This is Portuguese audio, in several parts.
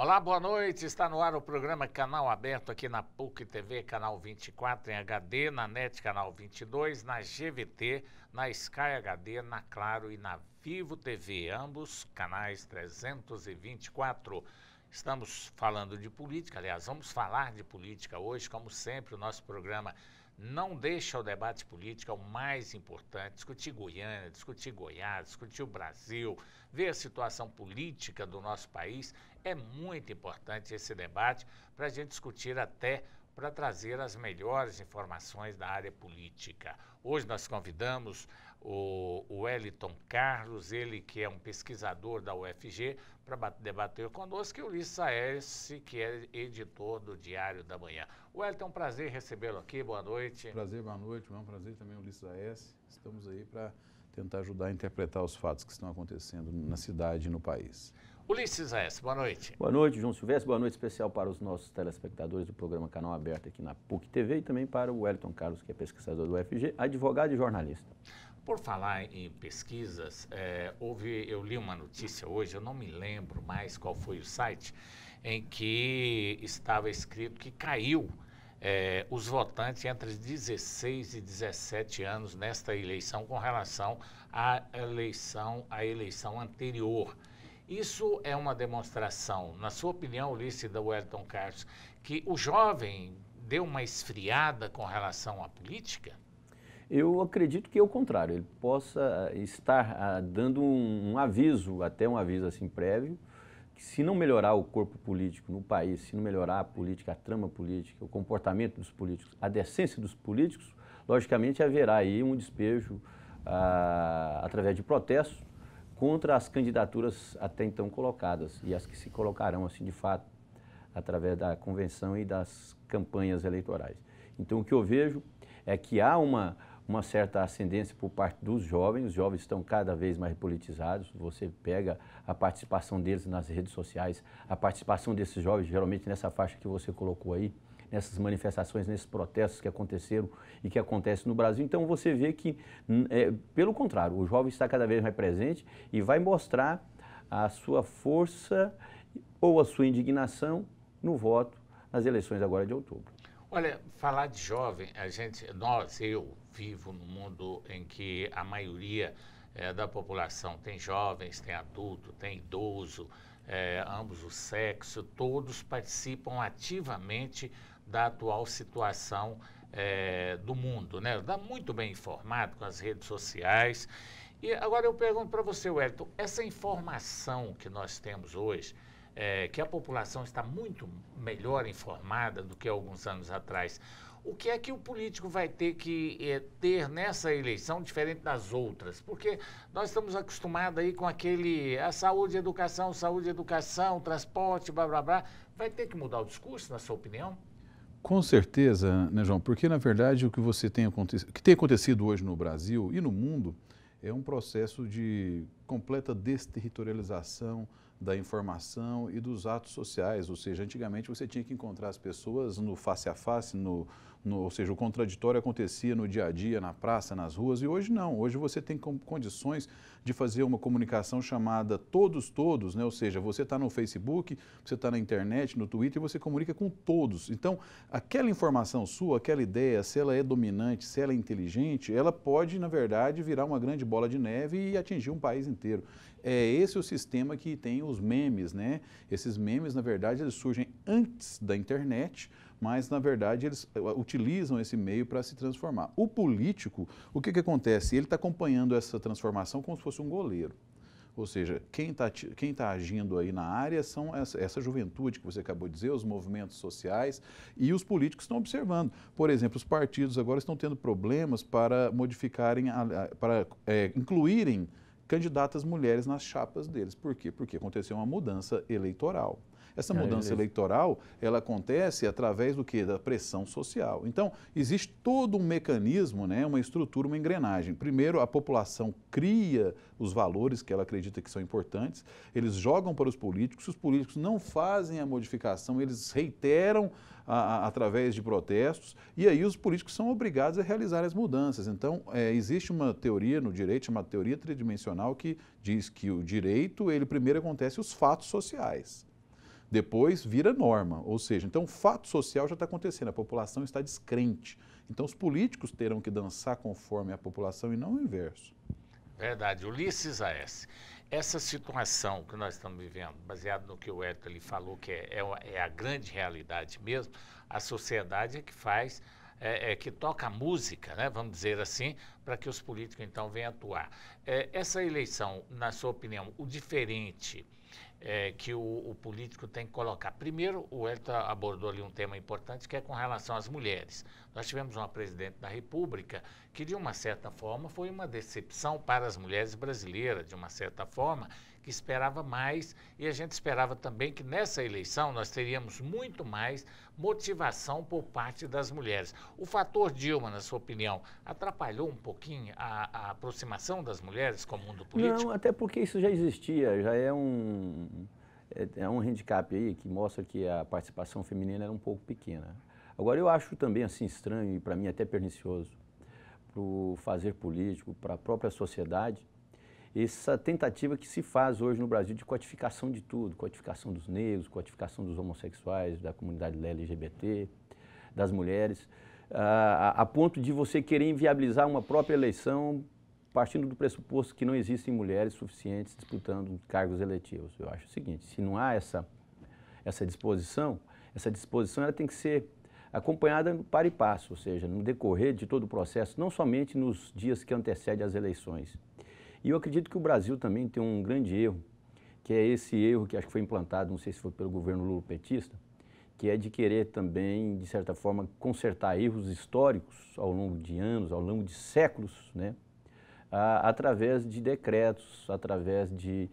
Olá, boa noite. Está no ar o programa Canal Aberto aqui na PUC TV, canal 24 em HD, na NET canal 22, na GVT, na Sky HD, na Claro e na Vivo TV, ambos canais 324. Estamos falando de política, aliás, vamos falar de política hoje, como sempre, o nosso programa não deixa o debate político, é o mais importante, discutir Goiânia, discutir Goiás, discutir o Brasil, ver a situação política do nosso país. É muito importante esse debate para a gente discutir até para trazer as melhores informações da área política. Hoje nós convidamos o Wellington Carlos, ele que é um pesquisador da UFG, para debater conosco, e o Ulisses Aécio, que é editor do Diário da Manhã. Wellington, é um prazer recebê-lo aqui, boa noite. Prazer, boa noite, é um prazer também, Ulisses Aécio. Estamos aí para tentar ajudar a interpretar os fatos que estão acontecendo na cidade e no país. Ulisses Aécio, boa noite. Boa noite, João Silvestre, boa noite especial para os nossos telespectadores do programa Canal Aberto aqui na PUC TV e também para o Wellington Carlos, que é pesquisador do UFG, advogado e jornalista. Por falar em pesquisas, eu li uma notícia hoje, eu não me lembro mais qual foi o site, em que estava escrito que caiu os votantes entre 16 e 17 anos nesta eleição com relação à eleição anterior. Isso é uma demonstração, na sua opinião, Ulisses, da Wellington Carlos, que o jovem deu uma esfriada com relação à política? Eu acredito que é o contrário, ele possa estar dando um aviso, até um aviso assim prévio, que se não melhorar o corpo político no país, se não melhorar a política, a trama política, o comportamento dos políticos, a decência dos políticos, logicamente haverá aí um despejo através de protestos contra as candidaturas até então colocadas e as que se colocarão assim de fato através da convenção e das campanhas eleitorais. Então o que eu vejo é que há uma certa ascendência por parte dos jovens, os jovens estão cada vez mais politizados, você pega a participação deles nas redes sociais, a participação desses jovens geralmente nessa faixa que você colocou aí, nessas manifestações, nesses protestos que aconteceram e que acontecem no Brasil. Então você vê que, pelo contrário, o jovem está cada vez mais presente e vai mostrar a sua força ou a sua indignação no voto nas eleições agora de outubro. Olha, falar de jovem, eu vivo num mundo em que a maioria da população tem jovens, tem adulto, tem idoso, ambos os sexos, todos participam ativamente da atual situação do mundo, né? Está muito bem informado com as redes sociais. E agora eu pergunto para você, Wellington, essa informação que nós temos hoje, que a população está muito melhor informada do que alguns anos atrás, o que é que o político vai ter que ter nessa eleição diferente das outras? Porque nós estamos acostumados aí com a saúde, educação, transporte, blá, blá, blá. Vai ter que mudar o discurso, na sua opinião? Com certeza, né, João? Porque, na verdade, o que tem acontecido hoje no Brasil e no mundo é um processo de completa desterritorialização da informação e dos atos sociais, ou seja, antigamente você tinha que encontrar as pessoas no face a face, ou seja, o contraditório acontecia no dia a dia, na praça, nas ruas, e hoje não, hoje você tem condições de fazer uma comunicação chamada todos, né? Ou seja, você está no Facebook, você está na internet, no Twitter, e você comunica com todos. Então, aquela informação sua, aquela ideia, se ela é dominante, se ela é inteligente, ela pode, na verdade, virar uma grande bola de neve e atingir um país inteiro. É esse o sistema que tem os memes, né? Esses memes, na verdade, eles surgem antes da internet, mas, na verdade, eles utilizam esse meio para se transformar. O político, o que acontece? Ele está acompanhando essa transformação como se fosse um goleiro. Ou seja, quem tá agindo aí na área são essa juventude que você acabou de dizer, os movimentos sociais, e os políticos estão observando. Por exemplo, os partidos agora estão tendo problemas para modificarem, para incluírem candidatas mulheres nas chapas deles. Por quê? Porque aconteceu uma mudança eleitoral. Essa mudança eleitoral, ela acontece através do quê? Da pressão social. Então, existe todo um mecanismo, né, uma estrutura, uma engrenagem. Primeiro, a população cria os valores que ela acredita que são importantes, eles jogam para os políticos, se os políticos não fazem a modificação, eles reiteram através de protestos, e aí os políticos são obrigados a realizar as mudanças. Então, existe uma teoria no direito, chamada teoria tridimensional, que diz que o direito, ele primeiro acontece os fatos sociais. Depois vira norma, ou seja, então o fato social já está acontecendo, a população está descrente. Então os políticos terão que dançar conforme a população e não o inverso. Verdade. Ulisses A.S., essa situação que nós estamos vivendo, baseado no que o Hélio ali falou, que é a grande realidade mesmo, a sociedade é que faz, que toca a música, né, vamos dizer assim, para que os políticos então venham atuar. Essa eleição, na sua opinião, o diferente que o político tem que colocar. Primeiro, o Hélio abordou ali um tema importante, que é com relação às mulheres. Nós tivemos uma presidente da República que, de uma certa forma, foi uma decepção para as mulheres brasileiras, de uma certa forma, que esperava mais, e a gente esperava também que nessa eleição nós teríamos muito mais motivação por parte das mulheres. O fator Dilma, na sua opinião, atrapalhou um pouquinho a aproximação das mulheres com o mundo político? Não, até porque isso já existia, já é um handicap aí que mostra que a participação feminina era um pouco pequena. Agora, eu acho também assim estranho e para mim até pernicioso para o fazer político, para a própria sociedade, essa tentativa que se faz hoje no Brasil de codificação de tudo, codificação dos negros, codificação dos homossexuais, da comunidade LGBT, das mulheres, a ponto de você querer inviabilizar uma própria eleição partindo do pressuposto que não existem mulheres suficientes disputando cargos eletivos. Eu acho o seguinte, se não há essa disposição ela tem que ser acompanhada no par e passo, ou seja, no decorrer de todo o processo, não somente nos dias que antecedem as eleições. E eu acredito que o Brasil também tem um grande erro, que é esse erro que acho que foi implantado, não sei se foi pelo governo lulopetista, que é de querer também, de certa forma, consertar erros históricos ao longo de anos, ao longo de séculos, né? Através de decretos, através de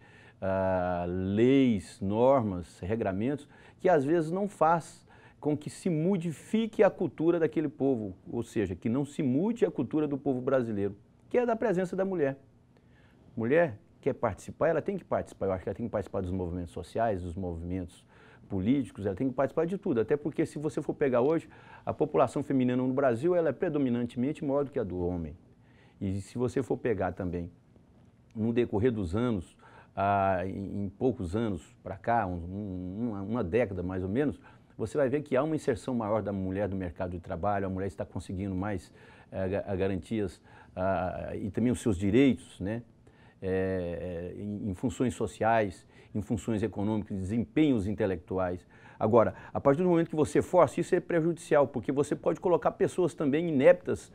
leis, normas, regramentos, que às vezes não faz com que se modifique a cultura daquele povo, ou seja, que não se mude a cultura do povo brasileiro, que é da presença da mulher. Mulher quer participar, ela tem que participar. Eu acho que ela tem que participar dos movimentos sociais, dos movimentos políticos, ela tem que participar de tudo. Até porque se você for pegar hoje, a população feminina no Brasil, ela é predominantemente maior do que a do homem. E se você for pegar também, no decorrer dos anos, em poucos anos para cá, uma década mais ou menos, você vai ver que há uma inserção maior da mulher no mercado de trabalho, a mulher está conseguindo mais garantias e também os seus direitos, né? Em funções sociais, em funções econômicas, desempenhos intelectuais. Agora, a partir do momento que você força, isso é prejudicial, porque você pode colocar pessoas também ineptas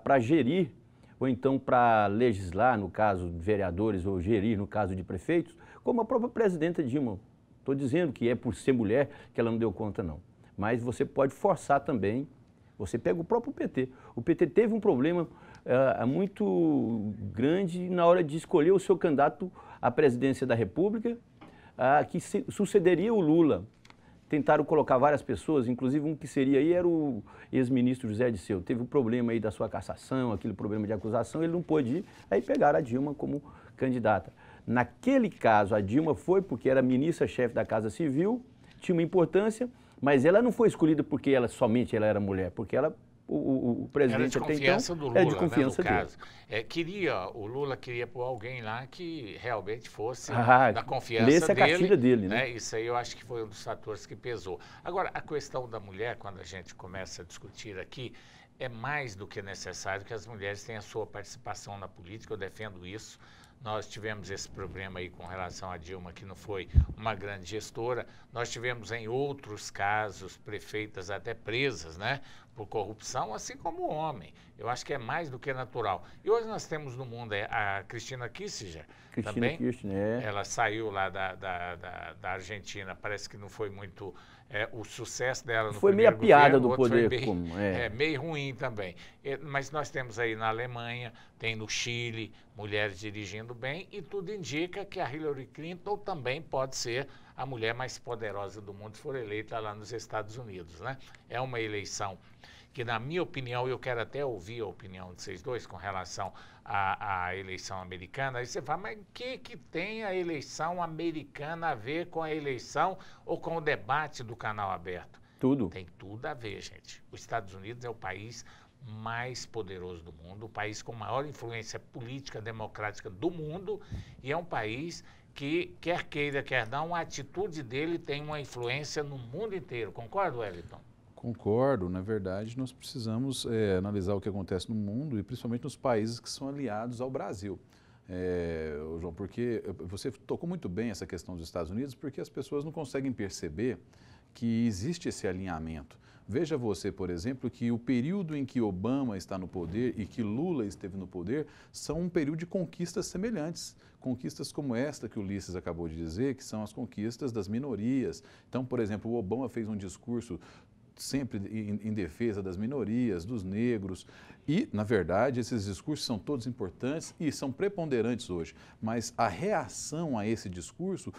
para gerir, ou então para legislar, no caso de vereadores, ou gerir, no caso de prefeitos, como a própria presidenta Dilma. Estou dizendo que é por ser mulher que ela não deu conta, não. Mas você pode forçar também. Você pega o próprio PT. O PT teve um problema muito grande na hora de escolher o seu candidato à presidência da República, que sucederia o Lula. Tentaram colocar várias pessoas, inclusive um que seria aí era o ex-ministro José Dirceu. Teve um problema aí da sua cassação, aquele problema de acusação, ele não pôde ir, aí pegaram a Dilma como candidata. Naquele caso, a Dilma foi porque era ministra-chefe da Casa Civil, tinha uma importância, mas ela não foi escolhida porque somente ela era mulher, porque o presidente até então do Lula, era de confiança né, no dele. Caso. O Lula queria pôr alguém lá que realmente fosse da confiança a cartilha dele, né? Isso aí eu acho que foi um dos fatores que pesou. Agora, a questão da mulher, quando a gente começa a discutir aqui, é mais do que necessário que as mulheres tenham a sua participação na política, eu defendo isso. Nós tivemos esse problema aí com relação a Dilma, que não foi uma grande gestora. Nós tivemos em outros casos prefeitas até presas, né, por corrupção, assim como o homem. Eu acho que é mais do que natural. E hoje nós temos no mundo a Cristina Kirchner também. Ela saiu lá da Argentina, parece que não foi muito o sucesso dela no foi primeiro meio a piada governo, do poder foi comum. Meio ruim também. Mas nós temos aí na Alemanha, tem no Chile, mulheres dirigindo bem, e tudo indica que a Hillary Clinton também pode ser a mulher mais poderosa do mundo se for eleita lá nos Estados Unidos, né? É uma eleição que, na minha opinião, eu quero até ouvir a opinião de vocês dois com relação à eleição americana. Aí você fala, mas o que tem a eleição americana a ver com a eleição ou com o debate do Canal Aberto? Tudo. Tem tudo a ver, gente. Os Estados Unidos é o país mais poderoso do mundo, o país com maior influência política democrática do mundo, e é um país que, quer queira, quer não, a atitude dele tem uma influência no mundo inteiro. Concorda, Wellington? Concordo. Na verdade, nós precisamos analisar o que acontece no mundo e principalmente nos países que são aliados ao Brasil. João, porque você tocou muito bem essa questão dos Estados Unidos, porque as pessoas não conseguem perceber que existe esse alinhamento. Veja você, por exemplo, que o período em que Obama está no poder e que Lula esteve no poder são um período de conquistas semelhantes. Conquistas como esta que o Ulisses acabou de dizer, que são as conquistas das minorias. Então, por exemplo, o Obama fez um discurso sempre em defesa das minorias, dos negros. E, na verdade, esses discursos são todos importantes e são preponderantes hoje. Mas a reação a esse discurso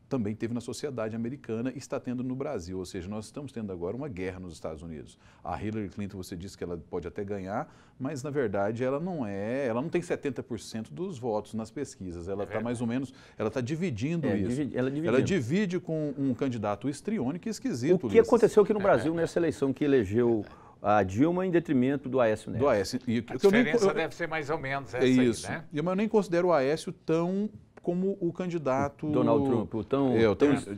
também teve na sociedade americana e está tendo no Brasil. Ou seja, nós estamos tendo agora uma guerra nos Estados Unidos. A Hillary Clinton, você disse que ela pode até ganhar, mas, na verdade, ela não tem 70% dos votos nas pesquisas. Ela está mais ou menos, ela está dividindo isso. Ela divide com um candidato histriônico e esquisito. O que aconteceu aqui no Brasil nessa eleição que elegeu a Dilma em detrimento do Aécio Neves? Do Aécio. A diferença deve ser mais ou menos essa isso. Aí, né? Eu nem considero o Aécio tão como o candidato... Donald Trump,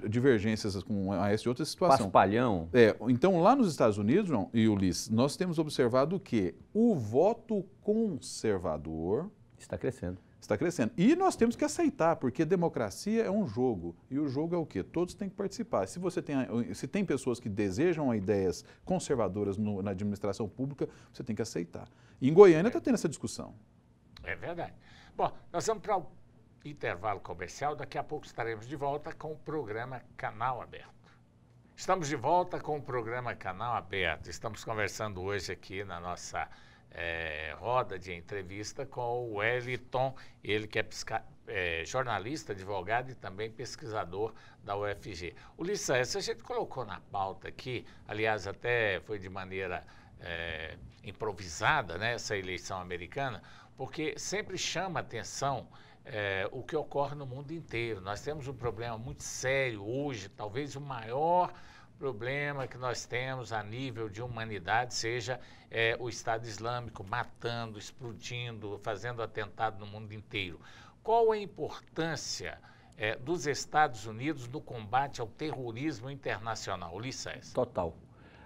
divergências com o Aécio de outra situação. Paspalhão. Então, lá nos Estados Unidos, João e Ulisses, nós temos observado que o voto conservador... Está crescendo. Está crescendo. E nós temos que aceitar, porque democracia é um jogo. E o jogo é o quê? Todos têm que participar. Se tem pessoas que desejam ideias conservadoras na administração pública, você tem que aceitar. E em Goiânia está tendo essa discussão. É verdade. Bom, nós vamos para o intervalo comercial. Daqui a pouco estaremos de volta com o programa Canal Aberto. Estamos de volta com o programa Canal Aberto. Estamos conversando hoje aqui na nossa roda de entrevista com o Wellington, ele que é jornalista, advogado e também pesquisador da UFG. Ulisses, a gente colocou na pauta aqui, aliás, até foi de maneira improvisada, né, essa eleição americana, porque sempre chama atenção o que ocorre no mundo inteiro. Nós temos um problema muito sério hoje, talvez o maior problema que nós temos a nível de humanidade seja o Estado Islâmico matando, explodindo, fazendo atentado no mundo inteiro. Qual a importância dos Estados Unidos no combate ao terrorismo internacional? Ulisses. Total.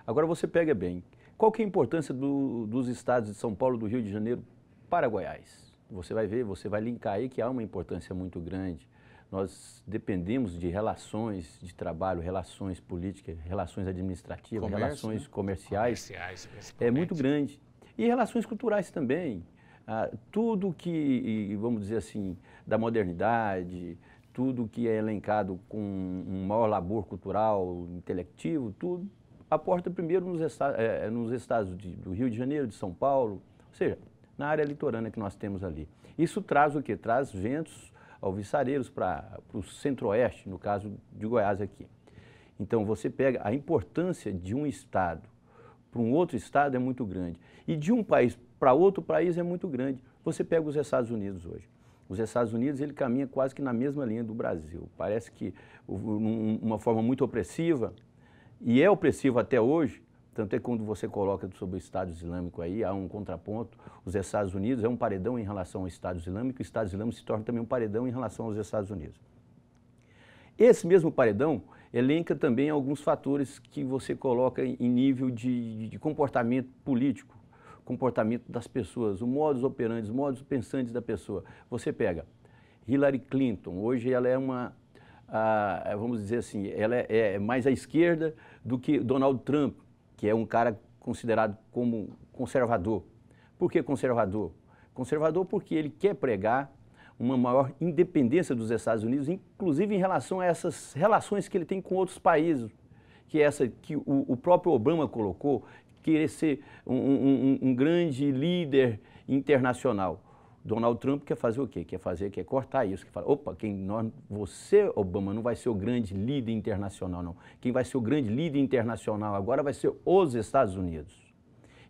Agora você pega bem, qual que é a importância dos estados de São Paulo, do Rio de Janeiro para Goiás? Você vai ver, você vai linkar aí que há uma importância muito grande. Nós dependemos de relações de trabalho, relações políticas, relações administrativas, relações comerciais. É muito grande. E relações culturais também. Tudo que, vamos dizer assim, da modernidade, tudo que é elencado com um maior labor cultural, intelectivo, tudo aporta primeiro nos estados do Rio de Janeiro, de São Paulo, ou seja, na área litorânea que nós temos ali. Isso traz o quê? Traz ventos alviçareiros para o centro-oeste, no caso de Goiás aqui. Então, você pega a importância de um estado para um outro estado é muito grande. E de um país para outro país é muito grande. Você pega os Estados Unidos hoje. Os Estados Unidos, ele caminha quase que na mesma linha do Brasil. Parece que uma forma muito opressiva, e é opressiva até hoje. Tanto é que quando você coloca sobre o Estado Islâmico aí, há um contraponto. Os Estados Unidos é um paredão em relação ao Estado Islâmico, e o Estado Islâmico se torna também um paredão em relação aos Estados Unidos. Esse mesmo paredão elenca também alguns fatores que você coloca em nível de comportamento político, comportamento das pessoas, o modus operandi, os modos pensantes da pessoa. Você pega Hillary Clinton, hoje ela é vamos dizer assim, ela é mais à esquerda do que Donald Trump, que é um cara considerado como conservador. Por que conservador? Conservador porque ele quer pregar uma maior independência dos Estados Unidos, inclusive em relação a essas relações que ele tem com outros países, que é essa que o próprio Obama colocou, querer ser um grande líder internacional. Donald Trump quer fazer o quê? Quer cortar isso, quer falar, opa, você, Obama, não vai ser o grande líder internacional, não. Quem vai ser o grande líder internacional agora vai ser os Estados Unidos.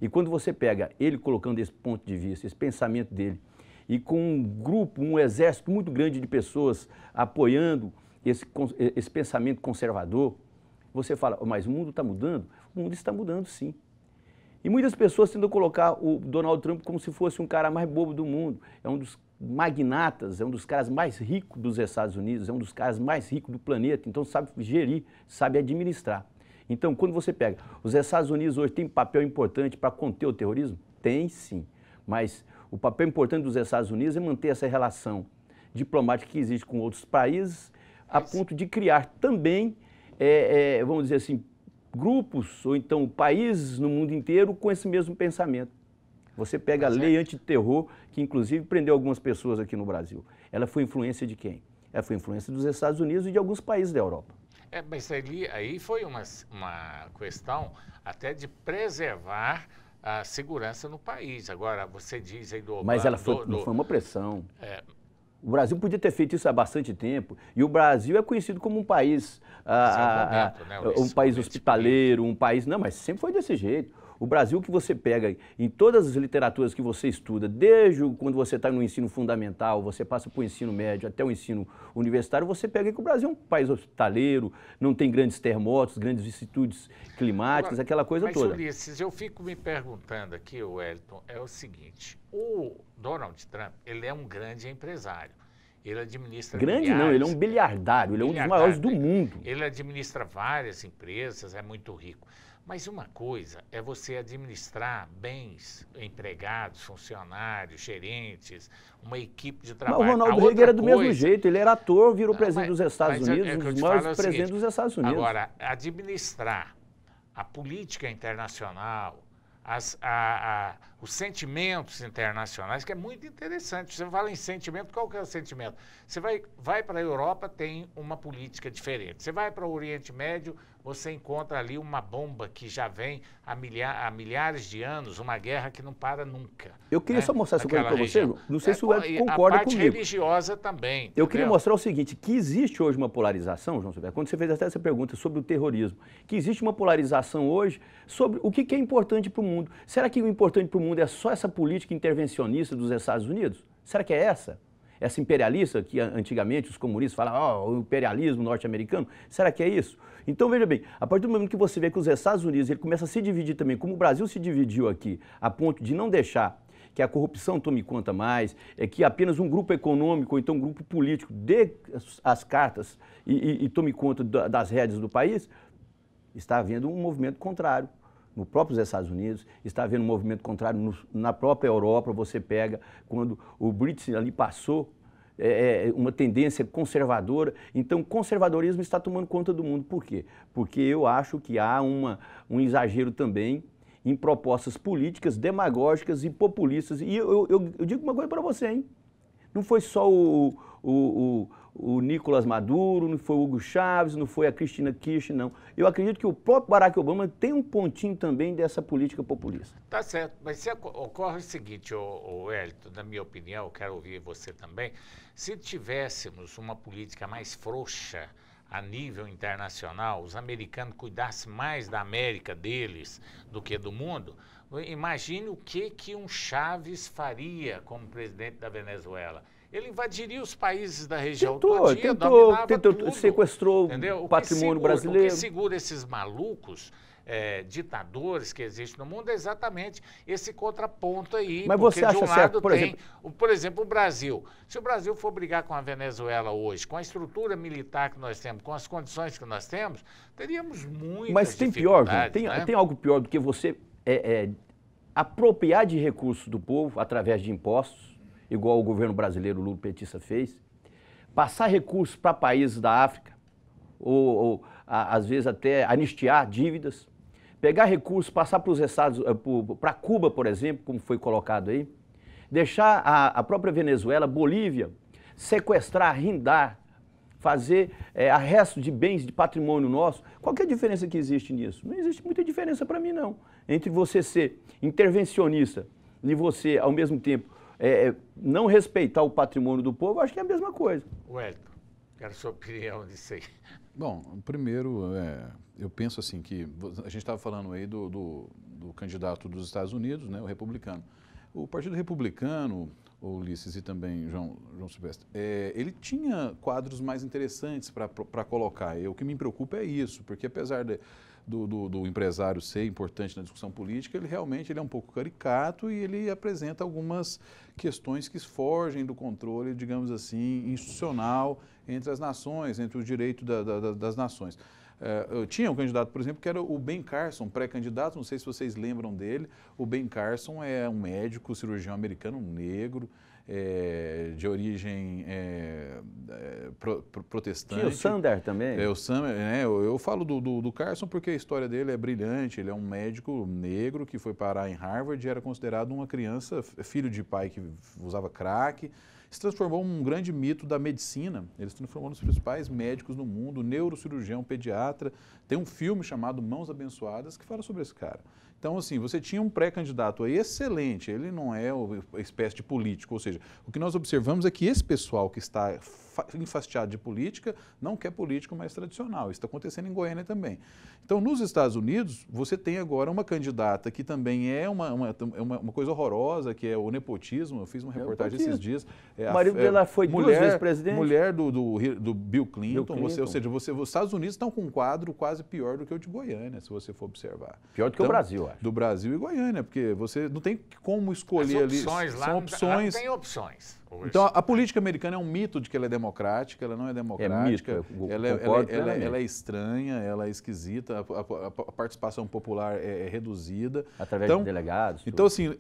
E quando você pega ele colocando esse ponto de vista, esse pensamento dele, e com um grupo, um exército muito grande de pessoas apoiando esse pensamento conservador, você fala, mas o mundo está mudando? O mundo está mudando, sim. E muitas pessoas tentam colocar o Donald Trump como se fosse um cara mais bobo do mundo. É um dos magnatas, é um dos caras mais ricos dos Estados Unidos, é um dos caras mais ricos do planeta, então sabe gerir, sabe administrar. Então, quando você pega, os Estados Unidos hoje têm um papel importante para conter o terrorismo? Tem sim, mas o papel importante dos Estados Unidos é manter essa relação diplomática que existe com outros países, a ponto de criar também, vamos dizer assim, grupos ou então países no mundo inteiro com esse mesmo pensamento. Você pega a lei antiterror, que inclusive prendeu algumas pessoas aqui no Brasil. Ela foi influência de quem? Ela foi influência dos Estados Unidos e de alguns países da Europa. Mas aí foi uma questão até de preservar a segurança no país. Agora, você diz aí do... Mas ela não foi uma pressão. O Brasil podia ter feito isso há bastante tempo. E o Brasil é conhecido como um país, um país hospitaleiro, um país... Não, mas sempre foi desse jeito. O Brasil que você pega em todas as literaturas que você estuda, desde quando você está no ensino fundamental, você passa para o ensino médio até o ensino universitário, você pega que o Brasil é um país hospitaleiro, não tem grandes terremotos, grandes vicissitudes climáticas, aquela coisa toda. Mas, Ulisses, eu fico me perguntando aqui, Wellington, é o seguinte, o Donald Trump, ele é um grande empresário. Ele administra grande não, ele é um bilhardário, ele é um dos maiores do mundo. Ele administra várias empresas, é muito rico. Mas uma coisa é você administrar bens, empregados, funcionários, gerentes, uma equipe de trabalho. Mas o Ronaldo Reagan era do mesmo jeito, ele era ator, virou presidente dos Estados Unidos, um dos maiores presidentes dos Estados Unidos. Agora, administrar a política internacional, os sentimentos internacionais, que é muito interessante. Você fala em sentimento, qual que é o sentimento? Você vai para a Europa, tem uma política diferente. Você vai para o Oriente Médio, você encontra ali uma bomba que já vem há milhares de anos, uma guerra que não para nunca. Eu queria só mostrar essa coisa para você, não sei se o Wellington concorda comigo. A parte religiosa também. Entendeu? Eu queria mostrar o seguinte, que existe hoje uma polarização, João Silvério, quando você fez até essa pergunta sobre o terrorismo, que existe uma polarização hoje sobre o que é importante para o mundo. Será que o importante para o mundo é só essa política intervencionista dos Estados Unidos? Será que é essa? Essa imperialista que antigamente os comunistas falavam, o imperialismo norte-americano? Será que é isso? Então, veja bem, a partir do momento que você vê que os Estados Unidos ele começa a se dividir também, como o Brasil se dividiu aqui, a ponto de não deixar que a corrupção tome conta mais, que apenas um grupo econômico ou então um grupo político dê as cartas e tome conta das rédeas do país, está havendo um movimento contrário. No próprio Estados Unidos, está havendo um movimento contrário na própria Europa. Você pega quando o Brexit ali passou, uma tendência conservadora. Então, o conservadorismo está tomando conta do mundo. Por quê? Porque eu acho que há um exagero também em propostas políticas, demagógicas e populistas. E eu digo uma coisa para você, hein? Não foi só o Nicolás Maduro, não foi o Hugo Chávez, não foi a Cristina Kirchner, não. Eu acredito que o próprio Barack Obama tem um pontinho também dessa política populista. Tá certo, mas ocorre o seguinte, Wellington, na minha opinião, eu quero ouvir você também, se tivéssemos uma política mais frouxa a nível internacional, os americanos cuidassem mais da América deles do que do mundo, imagine o que um Chávez faria como presidente da Venezuela. Ele invadiria os países da região todinha, dominava tudo, sequestrou o patrimônio brasileiro. O que segura esses malucos ditadores que existem no mundo é exatamente esse contraponto aí. Mas você acha certo, por exemplo, o Brasil. Se o Brasil for brigar com a Venezuela hoje, com a estrutura militar que nós temos, com as condições que nós temos, teríamos muitas Mas tem pior, tem algo pior do que você apropriar de recursos do povo através de impostos, igual o governo brasileiro Lula petista fez, passar recursos para países da África, ou às vezes até anistiar dívidas, pegar recursos, passar para os Estados, para Cuba, por exemplo, como foi colocado aí, deixar a própria Venezuela, Bolívia, sequestrar, rindar, fazer arresto de bens, de patrimônio nosso. Qual que é a diferença que existe nisso? Não existe muita diferença para mim, não. Entre você ser intervencionista e você, ao mesmo tempo, não respeitar o patrimônio do povo, acho que é a mesma coisa. Wellington, quero a sua opinião disso aí. Bom, primeiro, eu penso assim que a gente estava falando aí do candidato dos Estados Unidos, né, o republicano. O Partido Republicano, Ulisses e também João Silvestre, ele tinha quadros mais interessantes para colocar. O que me preocupa é isso, porque apesar do empresário ser importante na discussão política, ele realmente é um pouco caricato e ele apresenta algumas questões que fogem do controle, digamos assim, institucional entre as nações, entre o direito das nações. Eu tinha um candidato, por exemplo, que era o Ben Carson, pré-candidato, não sei se vocês lembram dele. O Ben Carson é um médico, cirurgião americano, negro, de origem protestante. Tinha o Sander também. O Sander, eu falo do Carson porque a história dele é brilhante. Ele é um médico negro que foi parar em Harvard e era considerado uma criança, filho de pai que usava crack. Se transformou um grande mito da medicina. Ele se transformou nos principais médicos no mundo, neurocirurgião, pediatra. Tem um filme chamado Mãos Abençoadas que fala sobre esse cara. Então, assim, você tinha um pré-candidato aí excelente, ele não é uma espécie de político, ou seja, o que nós observamos é que esse pessoal que está enfastiado de política não quer político mais tradicional. Isso está acontecendo em Goiânia também. Então, nos Estados Unidos, você tem agora uma candidata que também é uma coisa horrorosa, que é o nepotismo. Eu fiz uma reportagem esses dias. O marido dela foi duas vezes presidente. Mulher do Bill Clinton. Ou seja, os Estados Unidos estão com um quadro quase pior do que o de Goiânia, se você for observar. Pior do que o Brasil, acho. Do Brasil e Goiânia, porque você não tem como escolher ali. São opções. Lá tem opções. Hoje. Então, a política americana é um mito de que ela é democrática, ela não é democrática, ela é estranha, ela é esquisita, a participação popular é reduzida. Através de delegados. Então, assim,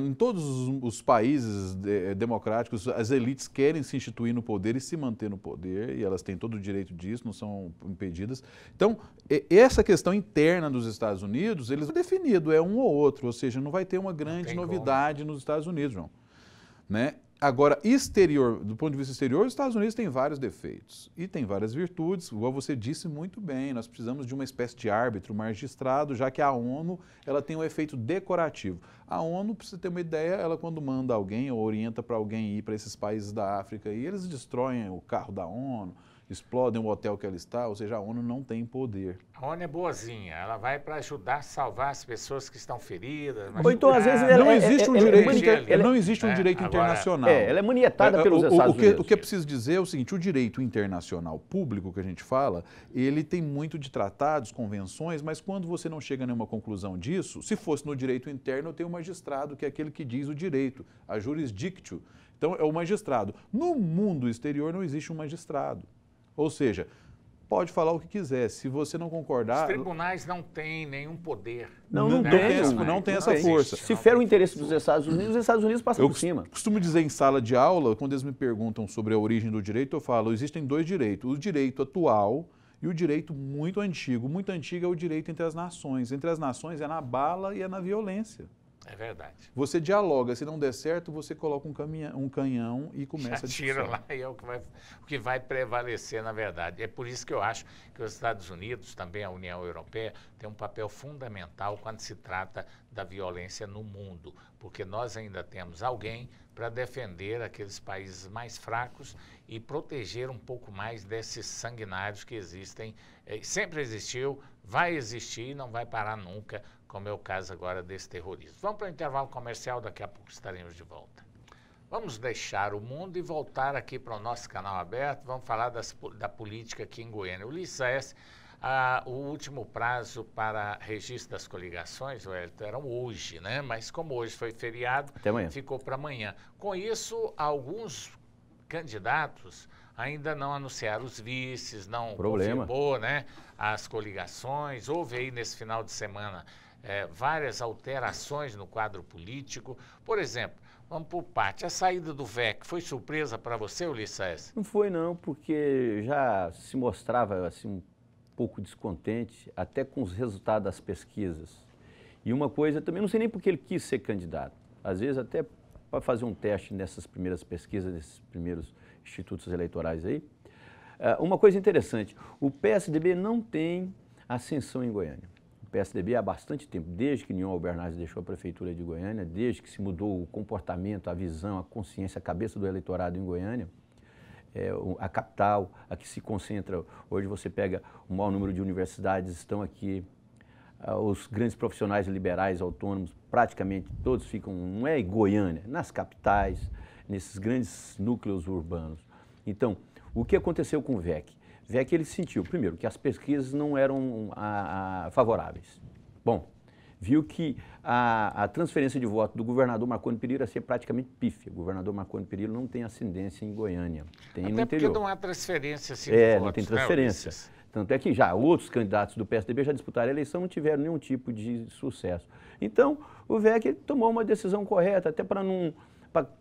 em todos os países democráticos, as elites querem se instituir no poder e se manter no poder, e elas têm todo o direito disso, não são impedidas. Então, essa questão interna dos Estados Unidos, eles vão definido, é um ou outro, ou seja, não vai ter uma grande novidade nos Estados Unidos, João. Né? Agora, do ponto de vista exterior, os Estados Unidos têm vários defeitos e tem várias virtudes, igual você disse muito bem, nós precisamos de uma espécie de árbitro, magistrado, já que a ONU ela tem um efeito decorativo. A ONU, para você ter uma ideia, ela quando manda alguém ou orienta para alguém ir para esses países da África, e eles destroem o carro da ONU, explodem o hotel que ela está, ou seja, a ONU não tem poder. A ONU é boazinha, ela vai para ajudar a salvar as pessoas que estão feridas. Ou então, às vezes, não existe um direito internacional. Ela é manietada pelos Estados Unidos. O que é preciso dizer é o seguinte, o direito internacional público que a gente fala, ele tem muito de tratados, convenções, mas quando você não chega a nenhuma conclusão disso, se fosse no direito interno, eu tenho um magistrado, que é aquele que diz o direito, a jurisdictio. Então, é o magistrado. No mundo exterior não existe um magistrado. Ou seja, pode falar o que quiser, se você não concordar... Os tribunais não têm nenhum poder. Não tem essa força. Se for o interesse dos Estados Unidos, os Estados Unidos passam por cima. Eu costumo dizer em sala de aula, quando eles me perguntam sobre a origem do direito, eu falo, existem dois direitos, o direito atual e o direito muito antigo. Muito antigo é o direito entre as nações. Entre as nações é na bala e é na violência. É verdade. Você dialoga, se não der certo, você coloca um canhão e começa a discussão. Lá e é o que vai prevalecer, na verdade. É por isso que eu acho que os Estados Unidos, também a União Europeia, tem um papel fundamental quando se trata da violência no mundo, porque nós ainda temos alguém para defender aqueles países mais fracos e proteger um pouco mais desses sanguinários que existem. Sempre existiu, vai existir e não vai parar nunca, como é o caso agora desse terrorismo. Vamos para o intervalo comercial, daqui a pouco estaremos de volta. Vamos deixar o mundo e voltar aqui para o nosso canal aberto, vamos falar da política aqui em Goiânia. Ulisses, o último prazo para registro das coligações, Wellington, era hoje, né? Mas como hoje foi feriado, ficou para amanhã. Com isso, alguns candidatos ainda não anunciaram os vices, não confirmou, né, as coligações. Houve aí nesse final de semana várias alterações no quadro político. Por exemplo, vamos por parte, a saída do VEC foi surpresa para você, Ulisses? Não foi não, porque já se mostrava assim um pouco descontente até com os resultados das pesquisas. E uma coisa também, não sei nem porque ele quis ser candidato, às vezes até para fazer um teste nessas primeiras pesquisas, nesses primeiros institutos eleitorais aí. Uma coisa interessante, o PSDB não tem ascensão em Goiânia. O PSDB há bastante tempo, desde que Nion Albernaz deixou a prefeitura de Goiânia, desde que se mudou o comportamento, a visão, a consciência, a cabeça do eleitorado em Goiânia, a capital, a que se concentra, hoje você pega o maior número de universidades, estão aqui, os grandes profissionais liberais, autônomos, praticamente todos ficam, não é em Goiânia, nas capitais, nesses grandes núcleos urbanos. Então, o que aconteceu com o VEC? O VEC ele sentiu, primeiro, que as pesquisas não eram favoráveis. Bom, viu que a transferência de voto do governador Marconi Perillo ia ser praticamente pífia. O governador Marconi Perillo não tem ascendência em Goiânia, tem Até no interior. porque não há transferência assim, de votos, não tem transferência. Tanto é que já outros candidatos do PSDB já disputaram a eleição, não tiveram nenhum tipo de sucesso. Então, o VEC tomou uma decisão correta, até para não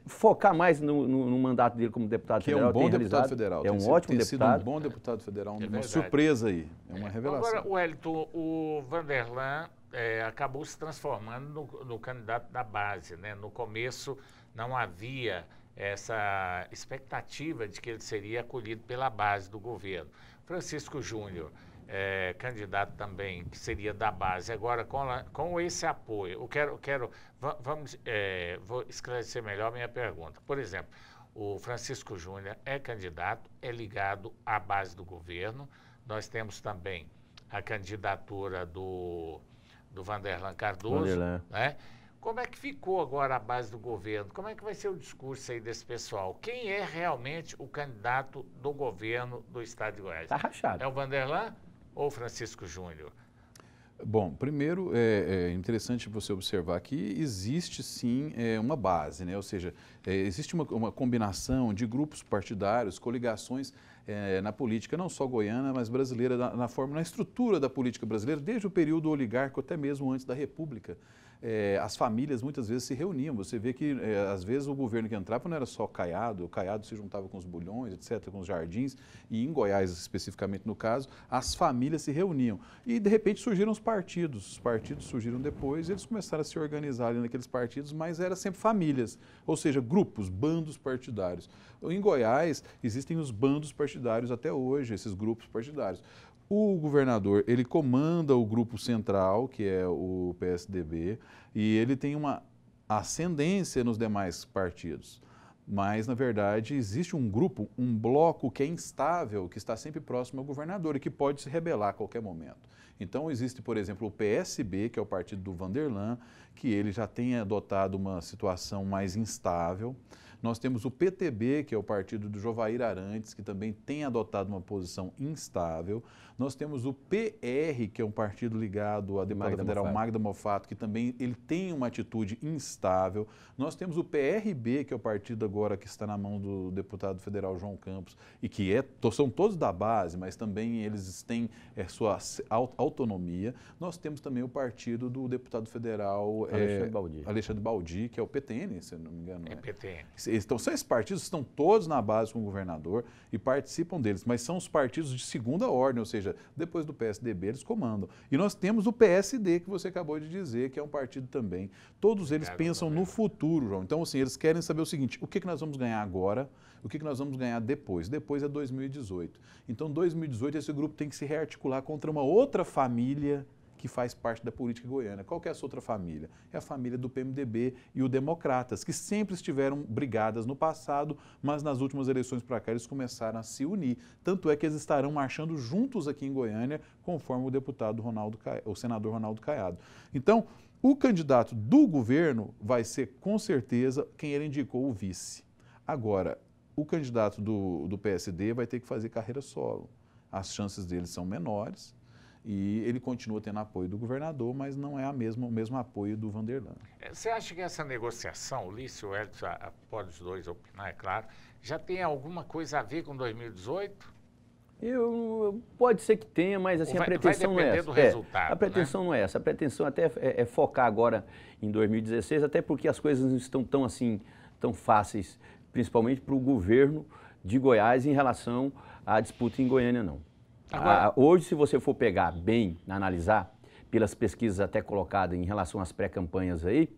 focar mais no mandato dele como deputado federal. Que é um bom deputado federal. É um ótimo deputado. Sido um bom deputado federal, uma surpresa aí, é uma revelação. Agora, Wellington, o Vanderlan acabou se transformando no candidato da base, né? No começo não havia essa expectativa de que ele seria acolhido pela base do governo. Francisco Júnior, candidato também, que seria da base, agora com esse apoio, vou esclarecer melhor a minha pergunta. Por exemplo, o Francisco Júnior é candidato, é ligado à base do governo, nós temos também a candidatura do Vanderlan Cardoso, né? Como é que ficou agora a base do governo? Como é que vai ser o discurso aí desse pessoal? Quem é realmente o candidato do governo do estado de Goiás? Está rachado. É o Vanderlan ou o Francisco Júnior? Bom, primeiro é interessante você observar que existe sim uma base, né? Ou seja, existe uma combinação de grupos partidários, coligações na política, não só goiana, mas brasileira, na estrutura da política brasileira, desde o período oligárquico até mesmo antes da República. As famílias muitas vezes se reuniam. Você vê que às vezes o governo que entrava não era só Caiado, o Caiado se juntava com os Bulhões, etc., com os Jardins, e em Goiás especificamente no caso, as famílias se reuniam. E de repente surgiram os partidos surgiram depois e eles começaram a se organizar ali naqueles partidos, mas era sempre famílias, ou seja, grupos, bandos partidários. Em Goiás existem os bandos partidários até hoje, esses grupos partidários. O governador, ele comanda o grupo central, que é o PSDB, e ele tem uma ascendência nos demais partidos. Mas, na verdade, existe um grupo, um bloco que é instável, que está sempre próximo ao governador e que pode se rebelar a qualquer momento. Então, existe, por exemplo, o PSB, que é o partido do Vanderlan, que ele já tem adotado uma situação mais instável. Nós temos o PTB, que é o partido do Jovair Arantes, que também tem adotado uma posição instável. Nós temos o PR, que é um partido ligado à deputada federal Magda Mofato, que também ele tem uma atitude instável. Nós temos o PRB, que é o partido agora que está na mão do deputado federal João Campos, e que são todos da base, mas também eles têm sua autonomia. Nós temos também o partido do deputado federal Alexandre Baldi, que é o PTN, se eu não me engano. É PTN. Então, esses partidos estão todos na base com o governador e participam deles, mas são os partidos de segunda ordem, ou seja, depois do PSDB eles comandam. E nós temos o PSD, que você acabou de dizer, que é um partido também. Todos eles pensam no futuro, João. Então, assim, eles querem saber o seguinte, o que nós vamos ganhar agora, o que nós vamos ganhar depois? Depois é 2018. Então, 2018, esse grupo tem que se rearticular contra uma outra família que faz parte da política goiana. Qual que é essa outra família? É a família do PMDB e o Democratas, que sempre estiveram brigadas no passado, mas nas últimas eleições para cá eles começaram a se unir. Tanto é que eles estarão marchando juntos aqui em Goiânia, conforme o senador Ronaldo Caiado. Então, o candidato do governo vai ser, com certeza, quem ele indicou, o vice. Agora, o candidato do PSD vai ter que fazer carreira solo. As chances dele são menores. E ele continua tendo apoio do governador, mas não é o mesmo apoio do Vanderlan. Você acha que essa negociação, o Lício e o Wellington, pode os dois opinar, é claro, já tem alguma coisa a ver com 2018? Pode ser que tenha, mas assim, a pretensão não é essa. Do resultado, a pretensão não é essa. A pretensão até é focar agora em 2016, até porque as coisas não estão tão fáceis, principalmente para o governo de Goiás em relação à disputa em Goiânia, não. Agora, hoje, se você for pegar bem, analisar, pelas pesquisas até colocadas em relação às pré-campanhas aí,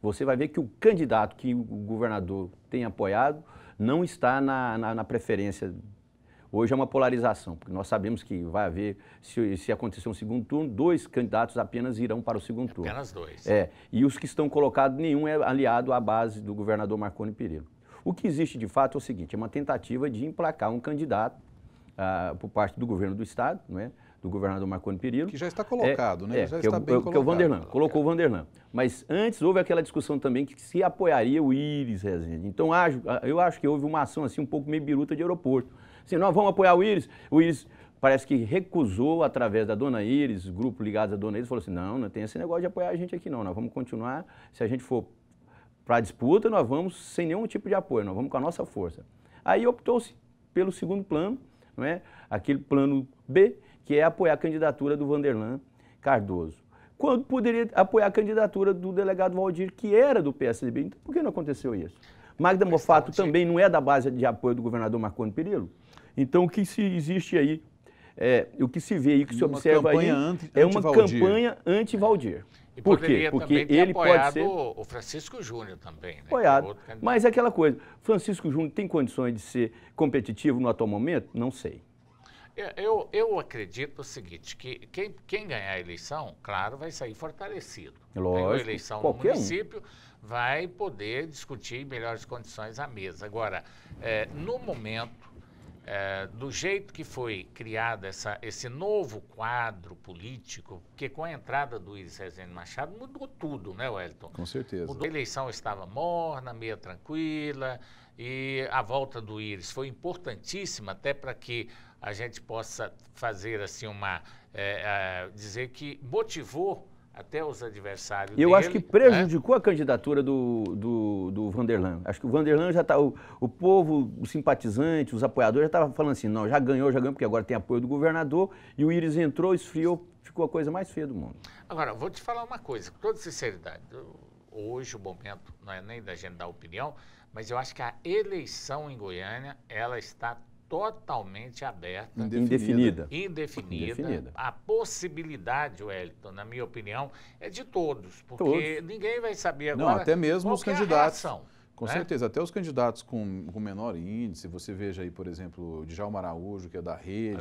você vai ver que o candidato que o governador tem apoiado não está na preferência. Hoje é uma polarização, porque nós sabemos que vai haver, se acontecer um segundo turno, 2 candidatos apenas irão para o segundo turno. Apenas 2. E os que estão colocados, nenhum é aliado à base do governador Marconi Perillo. O que existe de fato é o seguinte, é uma tentativa de emplacar um candidato por parte do governo do estado, não é? do governador Marconi Perillo. Que já está colocado, né? Já que está bem colocado. Que é o Vanderlan, colocou o Vanderlan. Mas antes houve aquela discussão também que se apoiaria o Íris Rezende. Então eu acho que houve uma ação assim um pouco meio biruta de aeroporto. Assim, nós vamos apoiar o Íris parece que recusou através da dona Íris, grupo ligado à dona Íris, falou assim, não tem esse negócio de apoiar a gente aqui não, nós vamos continuar, se a gente for para a disputa, nós vamos sem nenhum tipo de apoio, nós vamos com a nossa força. Aí optou-se pelo segundo plano, não é? Aquele plano B, que é apoiar a candidatura do Vanderlan Cardoso. Quando poderia apoiar a candidatura do delegado Valdir, que era do PSDB, então por que não aconteceu isso? Magda Mofato também não é da base de apoio do governador Marconi Perillo? Então o que se existe aí, o que se vê e o que se observa aí é uma campanha anti-Valdir. E por quê? Porque ele pode ser o Francisco Júnior também, né? Apoiado. Mas é aquela coisa, Francisco Júnior tem condições de ser competitivo no atual momento? Não sei. Eu acredito o seguinte, que quem ganhar a eleição, claro, vai sair fortalecido. Lógico, ganhou a eleição no município, vai poder discutir em melhores condições à mesa. Agora, no momento, do jeito que foi criado esse novo quadro político, porque com a entrada do Íris Rezende Machado mudou tudo, né, Wellington? Com certeza. A eleição estava morna, meio tranquila, e a volta do Íris foi importantíssima até para que a gente possa fazer assim dizer que motivou até os adversários dele. Eu acho que prejudicou a candidatura do Vanderlan. Acho que o Vanderlan já está, o povo, os simpatizantes, os apoiadores já estavam falando assim, não, já ganhou, porque agora tem apoio do governador, e o Íris entrou, esfriou, ficou a coisa mais feia do mundo. Agora, vou te falar uma coisa, com toda sinceridade, hoje o momento não é nem da gente dar opinião, mas eu acho que a eleição em Goiânia, ela está totalmente aberta. Indefinida. A possibilidade, Wellington, na minha opinião, é de todos, porque ninguém vai saber agora. Não, até mesmo os candidatos. Com né? certeza, até os candidatos com menor índice, você veja aí, por exemplo, Djalma Araújo, que é da Rede,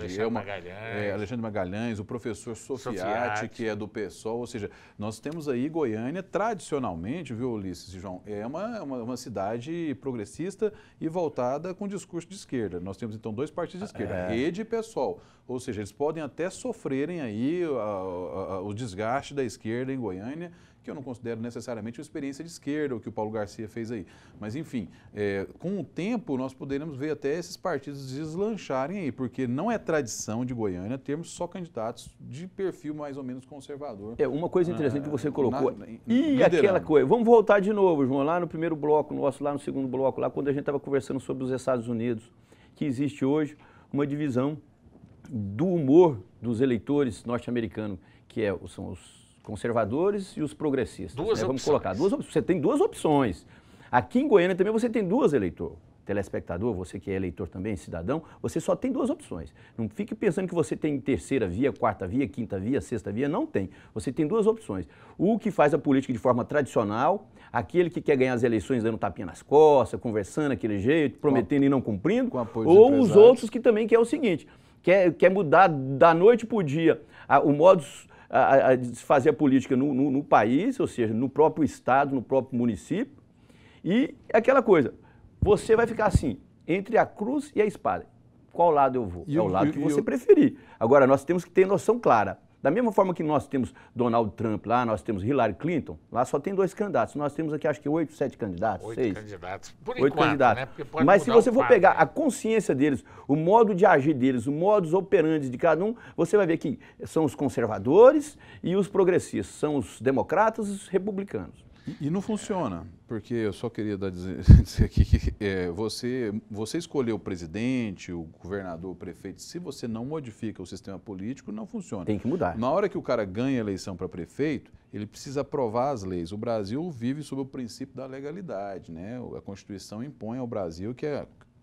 Alexandre Magalhães, o professor Sofiati, que é do PSOL, ou seja, nós temos aí Goiânia, tradicionalmente, viu, Ulisses e João, é uma cidade progressista e voltada com discurso de esquerda. Nós temos, então, dois partidos de esquerda, Rede e PSOL, ou seja, eles podem até sofrerem aí o desgaste da esquerda em Goiânia, que eu não considero necessariamente uma experiência de esquerda, o que o Paulo Garcia fez aí. Mas, enfim, com o tempo nós poderemos ver até esses partidos deslancharem aí, porque não é tradição de Goiânia termos só candidatos de perfil mais ou menos conservador. Uma coisa interessante que você colocou. Aquela coisa, vamos voltar de novo, João, lá no primeiro bloco nosso, lá no segundo bloco, lá quando a gente estava conversando sobre os Estados Unidos, que existe hoje uma divisão do humor dos eleitores norte-americanos, que são os conservadores e os progressistas. Vamos colocar você tem duas opções. Aqui em Goiânia também você tem duas eleitores. Telespectador, você que é eleitor também, cidadão, você só tem duas opções. Não fique pensando que você tem terceira via, quarta via, quinta via, sexta via, não tem. Você tem duas opções. O que faz a política de forma tradicional, aquele que quer ganhar as eleições dando tapinha nas costas, conversando daquele jeito, prometendo e não cumprindo, ou os outros que também quer o seguinte, quer mudar da noite para o dia o modus a fazer a política no país, ou seja, no próprio estado, no próprio município, e aquela coisa, você vai ficar assim, entre a cruz e a espada. Qual lado eu vou? É o lado que você preferir. Agora, nós temos que ter noção clara. Da mesma forma que nós temos Donald Trump lá, nós temos Hillary Clinton, lá só tem 2 candidatos. Nós temos aqui, acho que 8, 7 candidatos, 6. 8 candidatos, por 8 enquanto, candidatos. Né? Mas se você for pegar a consciência deles, o modo de agir deles, o modus operandi de cada um, você vai ver que são os conservadores e os progressistas, são os democratas e os republicanos. E não funciona, porque eu só queria dizer aqui que você escolheu o presidente, o governador, o prefeito, se você não modifica o sistema político, não funciona. Tem que mudar. Na hora que o cara ganha a eleição para prefeito, ele precisa aprovar as leis. O Brasil vive sob o princípio da legalidade, né? A Constituição impõe ao Brasil que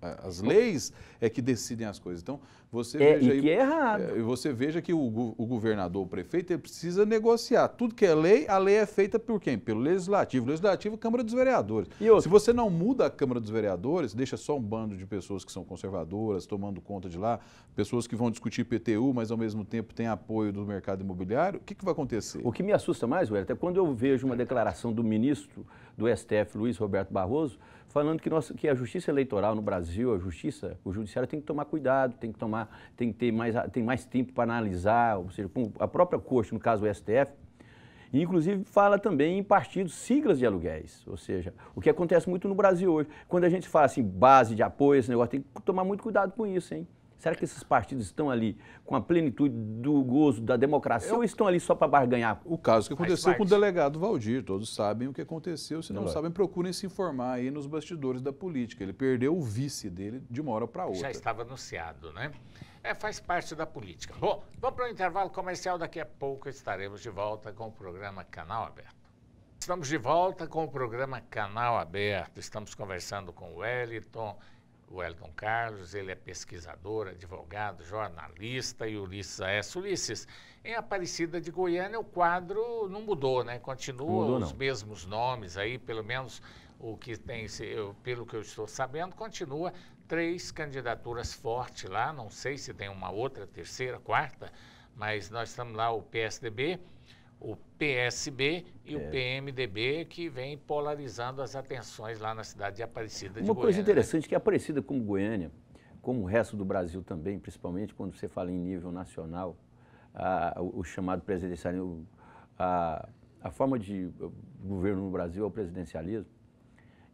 as leis é que decidem as coisas. Então, você veja aí, que é errado. Você veja que o governador, o prefeito, ele precisa negociar. Tudo que é lei, a lei é feita por quem? Pelo Legislativo. O Legislativo é a Câmara dos Vereadores. Se você não muda a Câmara dos Vereadores, deixa só um bando de pessoas que são conservadoras, tomando conta de lá, pessoas que vão discutir PTU, mas ao mesmo tempo têm apoio do mercado imobiliário, o que vai acontecer? O que me assusta mais, Wellington, é quando eu vejo uma declaração do ministro do STF, Luiz Roberto Barroso, falando que a justiça eleitoral no Brasil, o judiciário tem que tomar cuidado, tem que tomar informar, tem mais tempo para analisar, ou seja, com a própria corte, no caso o STF, e inclusive fala também em partidos, siglas de aluguéis, ou seja, o que acontece muito no Brasil hoje. Quando a gente fala assim, base de apoio, esse negócio, tem que tomar muito cuidado com isso, hein? Será que esses partidos estão ali com a plenitude do gozo da democracia ou estão ali só para barganhar? O caso que aconteceu com o delegado Valdir, todos sabem o que aconteceu, se não sabem, procurem se informar aí nos bastidores da política. Ele perdeu o vice dele de uma hora para outra. Já estava anunciado, né? Faz parte da política. Bom, vamos para o intervalo comercial, daqui a pouco estaremos de volta com o programa Canal Aberto. Estamos de volta com o programa Canal Aberto, estamos conversando com o Wellington Carlos, ele é pesquisador, advogado, jornalista, e Ulisses Aécio. Ulisses, em Aparecida de Goiânia o quadro não mudou, né? Continua os mesmos nomes aí, pelo menos o que tem, pelo que eu estou sabendo, continua 3 candidaturas fortes lá, não sei se tem uma outra, terceira, quarta, mas nós estamos lá, o PSDB, o PSB e o PMDB, que vem polarizando as atenções lá na cidade de Aparecida de Goiânia. Uma coisa interessante, que Aparecida como Goiânia, como o resto do Brasil também, principalmente quando você fala em nível nacional, o chamado presidencialismo, a forma de governo no Brasil é o presidencialismo.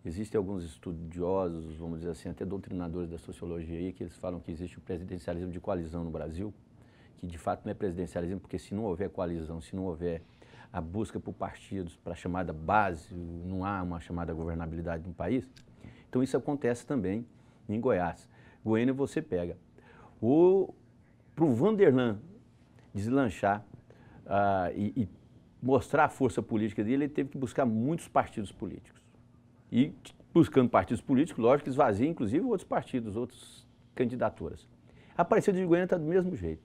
Existem alguns estudiosos, vamos dizer assim, até doutrinadores da sociologia aí, que eles falam que existe o presidencialismo de coalizão no Brasil, que de fato não é presidencialismo, porque se não houver coalizão, se não houver a busca por partidos para a chamada base, não há uma chamada governabilidade no país. Então isso acontece também em Goiás. Goiânia você pega. Para o Vanderlan deslanchar e mostrar a força política dele, ele teve que buscar muitos partidos políticos. E buscando partidos políticos, lógico que esvazia, inclusive, outros partidos, outras candidaturas. A Aparecida de Goiânia está do mesmo jeito.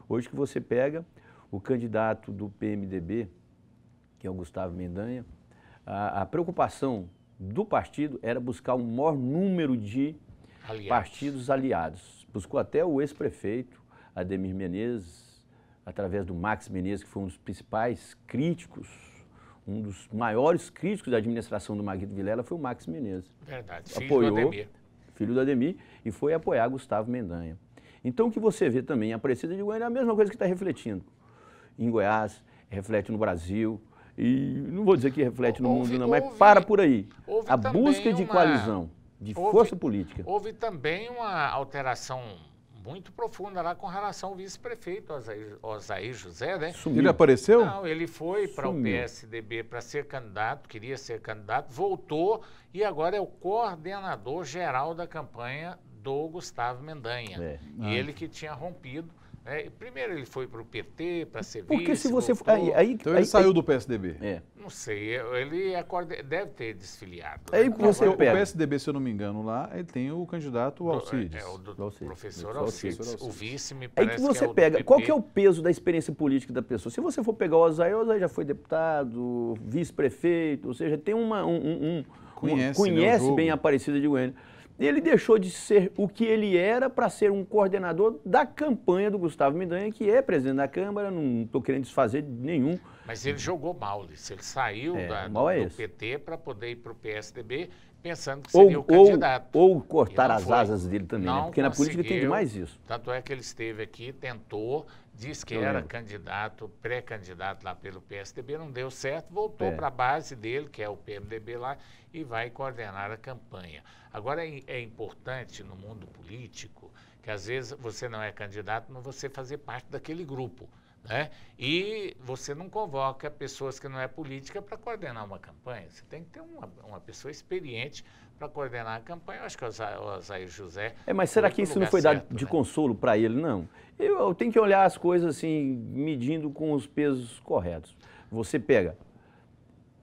Hoje que você pega o candidato do PMDB, que é o Gustavo Mendanha, a preocupação do partido era buscar o maior número de partidos aliados. Buscou até o ex-prefeito, Ademir Menezes, através do Max Menezes, que foi um dos principais críticos, um dos maiores críticos da administração do Maguito Vilela foi o Max Menezes. Verdade, filho do Ademir. Filho do Ademir, e foi apoiar Gustavo Mendanha. Então, o que você vê também em Aparecida de Goiânia é a mesma coisa que está refletindo em Goiás, reflete no Brasil, e não vou dizer que reflete no mundo não, mas para por aí. Houve a busca de coalizão, de força política. Houve também uma alteração muito profunda lá com relação ao vice-prefeito Osair José, né? Ele apareceu? Não, ele foi para o PSDB para ser candidato, queria ser candidato, voltou e agora é o coordenador geral da campanha do Gustavo Mendanha. E ele que tinha rompido. Primeiro ele foi para o PT, para ser vice. Porque se você for, então ele saiu do PSDB. Não sei, ele deve ter desfiliado. Aí você pega. O PSDB, se eu não me engano, lá, ele tem o candidato Alcides. O professor Alcides. O vice me parece que você pega. Qual que é o peso da experiência política da pessoa? Se você for pegar o Osair já foi deputado, vice-prefeito, ou seja, tem conhece bem a Aparecida de Goiânia. Ele deixou de ser o que ele era para ser um coordenador da campanha do Gustavo Mendanha, que é presidente da Câmara, não estou querendo desfazer de nenhum. Mas ele jogou mal, ele saiu do PT para poder ir para o PSDB, pensando que seria o candidato. Ou cortar as asas dele também, né? Porque na política tem demais isso. Tanto é que ele esteve aqui, tentou, disse que era candidato, pré-candidato lá pelo PSDB, não deu certo, voltou para a base dele, que é o PMDB lá, e vai coordenar a campanha. Agora é importante no mundo político que às vezes você não é candidato, mas você fazer parte daquele grupo, né? E você não convoca pessoas que não é política para coordenar uma campanha. Você tem que ter uma pessoa experiente para coordenar a campanha. Eu acho que o Osair José... mas será que isso não foi dado de consolo para ele? Não. Eu tenho que olhar as coisas assim, medindo com os pesos corretos. Você pega...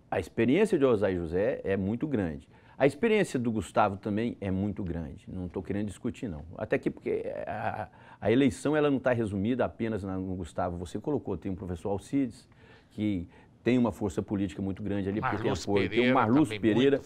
A experiência de Osair José é muito grande. A experiência do Gustavo também é muito grande. Não estou querendo discutir, não. Até que porque a eleição ela não está resumida apenas no Gustavo. Você colocou, tem o professor Alcides, que tem uma força política muito grande ali, porque tem apoio. Tem o Marluz Pereira,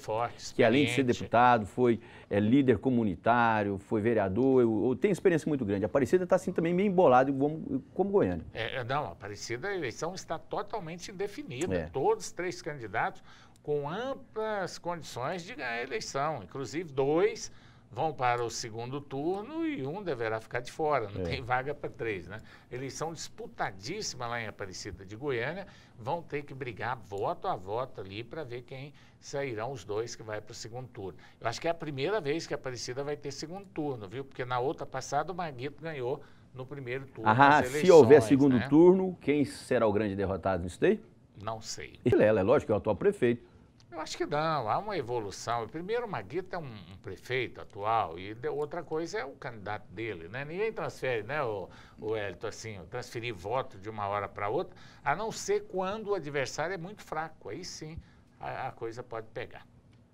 que além de ser deputado, foi líder comunitário, foi vereador, tem experiência muito grande. A Aparecida está assim também meio embolada como Goiânia. Não, a Aparecida, a eleição está totalmente indefinida. Todos os 3 candidatos com amplas condições de ganhar a eleição, inclusive 2 vão para o segundo turno e um deverá ficar de fora, não tem vaga para 3, né? Eleição disputadíssima lá em Aparecida de Goiânia, vão ter que brigar voto a voto ali para ver quem sairão os 2 que vai para o segundo turno. Eu acho que é a primeira vez que a Aparecida vai ter segundo turno, viu? Porque na outra passada o Marguito ganhou no primeiro turno das eleições, se houver segundo né? turno, quem será o grande derrotado nisso daí? Não sei. Vilela, é lógico que é o atual prefeito. Eu acho que não, há uma evolução. Primeiro, o Marguito é um prefeito atual e outra coisa é o candidato dele, né? Ninguém transfere, né, o Hélito, assim, transferir voto de uma hora para outra, a não ser quando o adversário é muito fraco. Aí sim a coisa pode pegar.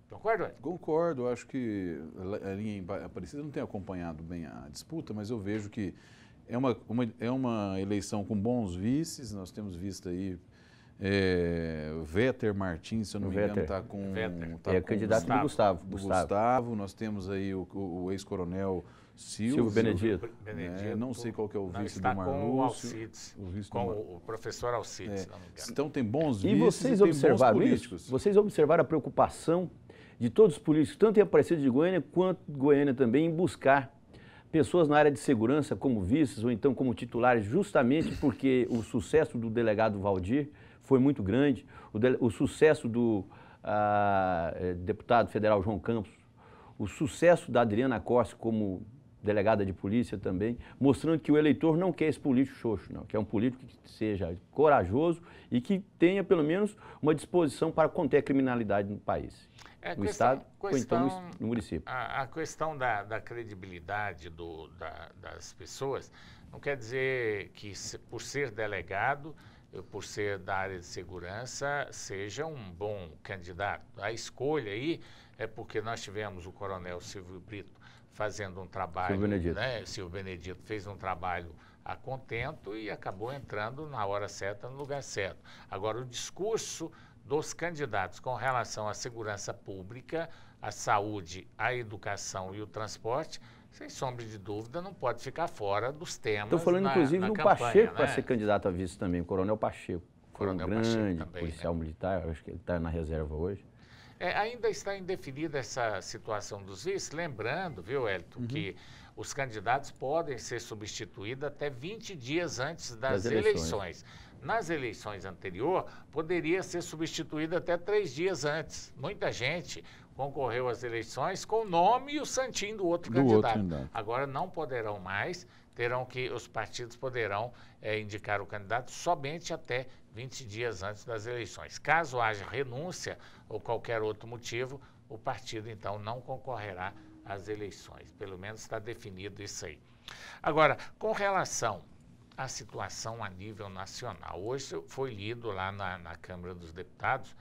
Concorda, Hélito? Concordo, acho que a linha em Aparecida não tem acompanhado bem a disputa, mas eu vejo que é uma eleição com bons vices, nós temos visto aí Véter Martins, se eu não me engano, está com... É candidato do Gustavo. Gustavo. Nós temos aí o ex-coronel Silvio Benedito. Não sei qual que é o vice do está Marlúcio. com o Alcides, o professor Alcides, se não me engano. Então tem bons vices e vocês observaram políticos. Vocês observaram a preocupação de todos os políticos, tanto em Aparecida de Goiânia quanto Goiânia também, em buscar pessoas na área de segurança como vices ou então como titulares, justamente porque o sucesso do delegado Valdir foi muito grande, o sucesso do deputado federal João Campos, o sucesso da Adriana Costa como delegada de polícia também, mostrando que o eleitor não quer esse político xoxo, não, que é um político que seja corajoso e que tenha pelo menos uma disposição para conter a criminalidade no país, no Estado ou então no município. A questão da credibilidade das pessoas não quer dizer que por ser delegado, por ser da área de segurança, seja um bom candidato. A escolha aí é porque nós tivemos o coronel Silvio Brito fazendo um trabalho, Silvio Benedito fez um trabalho a contento e acabou entrando na hora certa, no lugar certo. Agora, o discurso dos candidatos com relação à segurança pública, à saúde, à educação e o transporte, sem sombra de dúvida, não pode ficar fora dos temas. Estou falando, inclusive, na no campanha, Pacheco, né? para ser candidato a vice também, o Coronel Pacheco. Foi um grande policial militar, acho que ele está na reserva hoje. Ainda está indefinida essa situação dos vices, lembrando, viu, Hélito, que os candidatos podem ser substituídos até 20 dias antes das eleições. Nas eleições anteriores, poderia ser substituído até 3 dias antes. Muita gente concorreu às eleições com o nome e o santinho do outro candidato. Agora não poderão mais, os partidos poderão indicar o candidato somente até 20 dias antes das eleições. Caso haja renúncia ou qualquer outro motivo, o partido então não concorrerá às eleições. Pelo menos está definido isso aí. Agora, com relação à situação a nível nacional, hoje foi lido lá na Câmara dos Deputados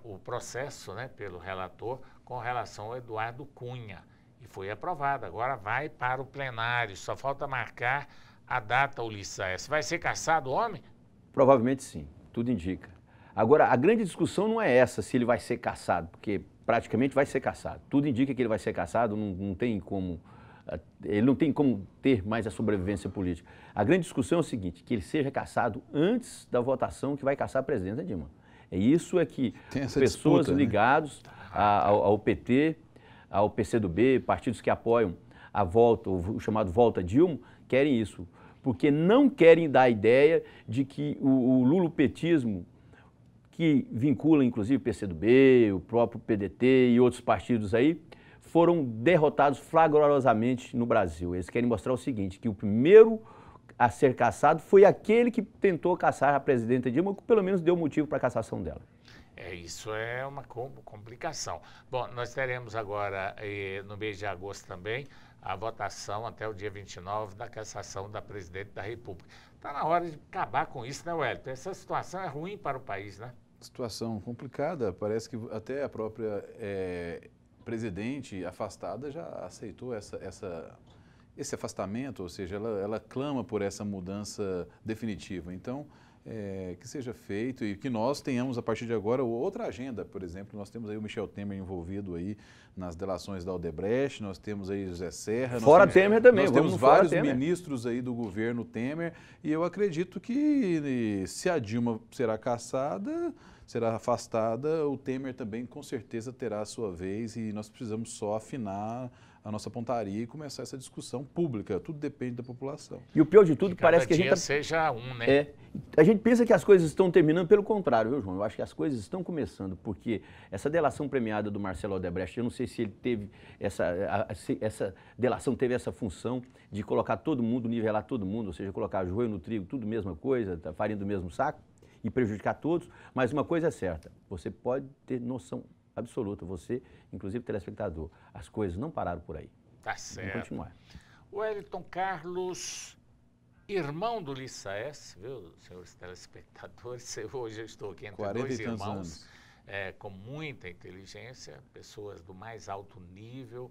o processo, né, pelo relator com relação ao Eduardo Cunha. E foi aprovado. Agora vai para o plenário. Só falta marcar a data, Ulisses Aécio. Vai ser cassado o homem? Provavelmente sim, tudo indica. Agora, a grande discussão não é essa, se ele vai ser cassado, porque praticamente vai ser cassado. Tudo indica que ele vai ser cassado, não tem como, ele não tem como ter mais a sobrevivência política. A grande discussão é o seguinte, que ele seja cassado antes da votação que vai cassar a presidenta Dilma. Isso é que pessoas ligadas ao PT, ao PCdoB, partidos que apoiam a volta, o chamado Volta Dilma, querem isso. Porque não querem dar a ideia de que o lulopetismo, que vincula inclusive o PCdoB, o próprio PDT e outros partidos aí, foram derrotados flagrosamente no Brasil. Eles querem mostrar o seguinte, que o primeiro a ser cassado foi aquele que tentou cassar a presidenta Dilma, que pelo menos deu motivo para a cassação dela. Isso é uma complicação. Bom, nós teremos agora, no mês de agosto também, a votação até o dia 29 da cassação da presidente da República. Está na hora de acabar com isso, né, Wellington? Essa situação é ruim para o país, né? Situação complicada. Parece que até a própria presidente afastada já aceitou esse afastamento, ou seja, ela clama por essa mudança definitiva. Então, que seja feito e que nós tenhamos, a partir de agora, outra agenda. Por exemplo, nós temos aí o Michel Temer envolvido aí nas delações da Odebrecht, nós temos aí José Serra. Fora Temer também. Nós temos vários ministros aí do governo Temer e eu acredito que se a Dilma será cassada, será afastada, o Temer também com certeza terá a sua vez e nós precisamos só afinar a nossa pontaria e começar essa discussão pública. Tudo depende da população. E o pior de tudo, parece que a gente... seja um, né? A gente pensa que as coisas estão terminando, pelo contrário, viu, João? Eu acho que as coisas estão começando, porque essa delação premiada do Marcelo Odebrecht, eu não sei se ele teve essa delação teve essa função de colocar todo mundo, nivelar todo mundo, ou seja, colocar joio no trigo, tudo mesma coisa, farinha do mesmo saco, e prejudicar todos, mas uma coisa é certa, você pode ter noção absoluta, você, inclusive telespectador, as coisas não pararam por aí. Tá certo. Vão continuar. O Wellington Carlos, irmão do Lissaes, viu, senhores telespectadores, hoje eu estou aqui entre dois irmãos, com muita inteligência, pessoas do mais alto nível.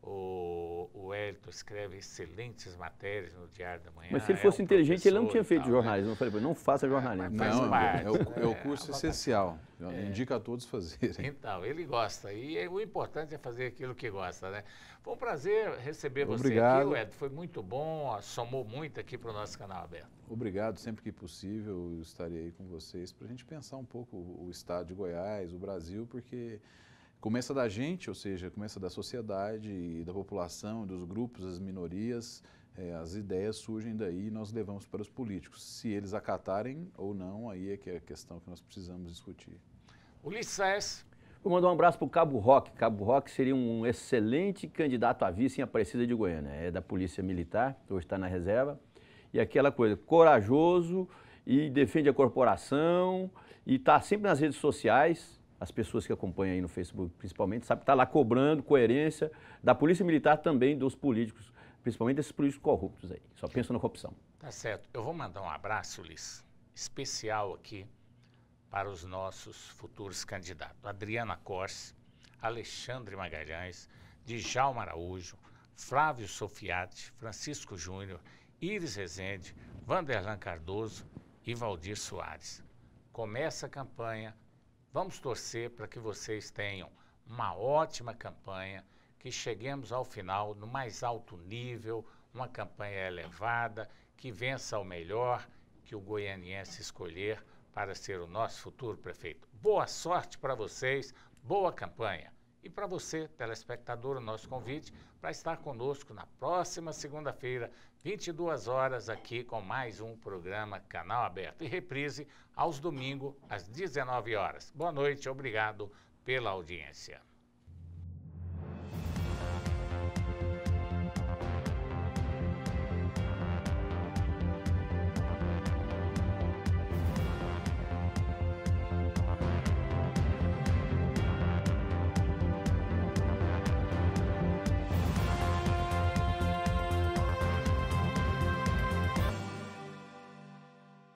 O Wellington escreve excelentes matérias no Diário da Manhã. Mas se ele fosse inteligente, ele não tinha feito jornalismo. Eu falei, não faça jornalismo. Não, é o curso essencial. Indica a todos fazerem. Então, ele gosta. E o importante é fazer aquilo que gosta, né? Foi um prazer receber você Obrigado. aqui, Wellington. Foi muito bom, somou muito aqui para o nosso canal aberto. Obrigado. Sempre que possível, eu estarei aí com vocês para a gente pensar um pouco o estado de Goiás, o Brasil, porque... começa da gente, ou seja, começa da sociedade, e da população, dos grupos, das minorias, as ideias surgem daí e nós levamos para os políticos. Se eles acatarem ou não, aí é que é a questão que nós precisamos discutir. Ulisses. Vou mandar um abraço para o Cabo Roque. Cabo Roque seria um excelente candidato a vice em Aparecida de Goiânia. É da Polícia Militar, hoje está na reserva. E aquela coisa, corajoso e defende a corporação e está sempre nas redes sociais. As pessoas que acompanham aí no Facebook, principalmente, sabem que está lá cobrando coerência da Polícia Militar também, dos políticos, principalmente desses políticos corruptos aí. Só pensam na corrupção. Tá certo. Eu vou mandar um abraço, Ulisses, especial aqui para os nossos futuros candidatos. Adriana Corse, Alexandre Magalhães, Djalma Araújo, Flávio Sofiati, Francisco Júnior, Iris Rezende, Vanderlan Cardoso e Valdir Soares. Começa a campanha. Vamos torcer para que vocês tenham uma ótima campanha, que cheguemos ao final no mais alto nível, uma campanha elevada, que vença o melhor que o goianiense escolher para ser o nosso futuro prefeito. Boa sorte para vocês, boa campanha. E para você, telespectador, o nosso convite para estar conosco na próxima segunda-feira, 22 horas, aqui com mais um programa Canal Aberto. E reprise aos domingos, às 19 horas. Boa noite, obrigado pela audiência.